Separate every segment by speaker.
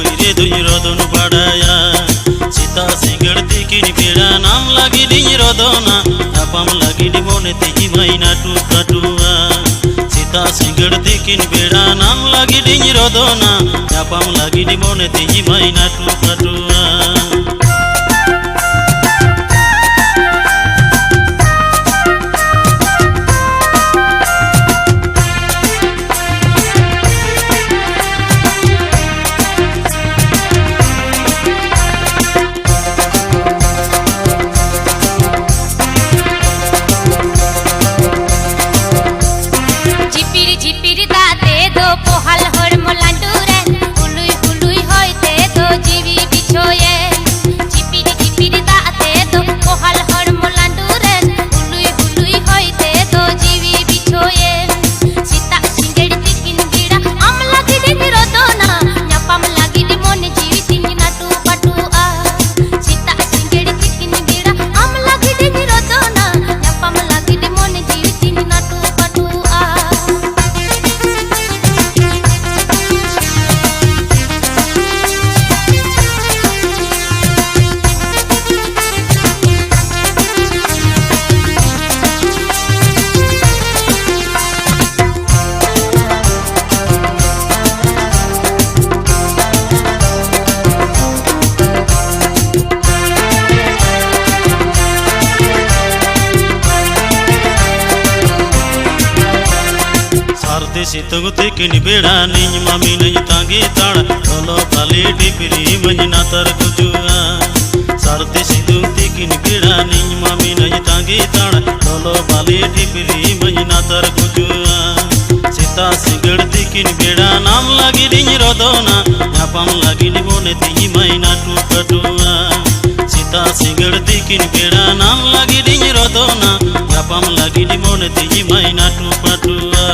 Speaker 1: বইরে দুই রদন বাড়ায়া সীতা সিঙ্গড় দিকিন বেড়া নাম লাগিলি রদনা নাপাম লাগিলি মনেতে মাইনা টুকাটুয়া সীতা সিঙ্গড় দিকিন বেড়া নাম লাগিলি রদনা নাপাম লাগিলি মনেতে মাইনা টুকাটুয়া सितंग तेकिन बेड़ा निज मामी नई तांगे ताड़ ढोलो पाले डिपरी मंजना तर गुजुआ सरदे सितंग तेकिन बेड़ा निज मामी नई तांगे ताड़ ढोलो पाले डिपरी मंजना तर गुजुआ सीता सिंगड़ तेकिन बेड़ा नाम लागी डिंग रोदोना नापाम लागी डिबोने ती माइना टुकटुआ सीता सिंगड़ तेकिन बेड़ा नाम लागी डिंग रोदोना नापाम लागी डिबोने ती माइना टुकटुआ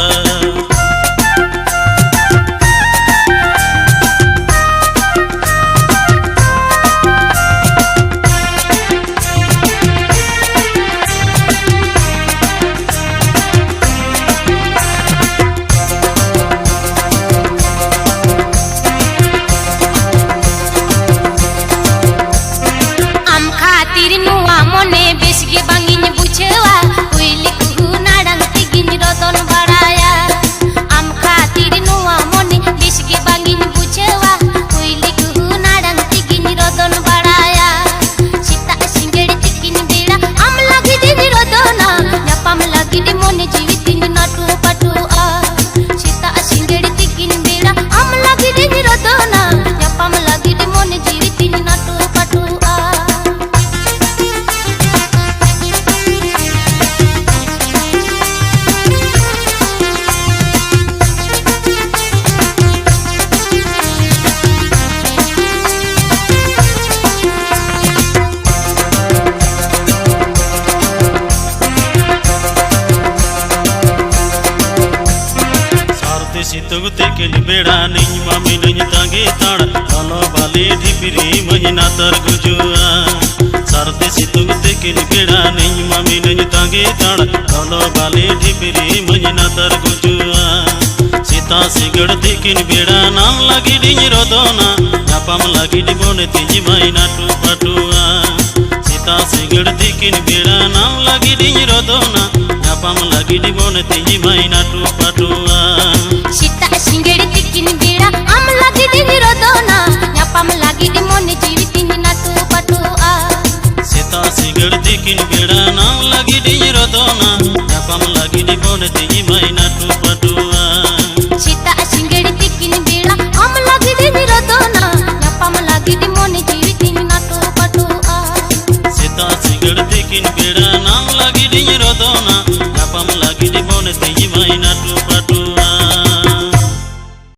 Speaker 1: सितंग तेकिन बेड़ा निज मामी नई तांगे ताड़ ढोलो बाले ढिपरी मंजना तर गुजुआ सरदे सितंग तेकिन बेड़ा निज मामी नई तांगे ताड़ ढोलो बाले ढिपरी मंजना तर गुजुआ सीता सिंगड़ तेकिन बेड़ा नाम लागी डिंग रोदोना नापाम लागी डिबोने ती माइना टुकटुआ सीता सिंगड़ तेकिन बेड़ा नाम लागी डिंग रोदोना नापाम लागी डिबोने ती माइना टुकटुआ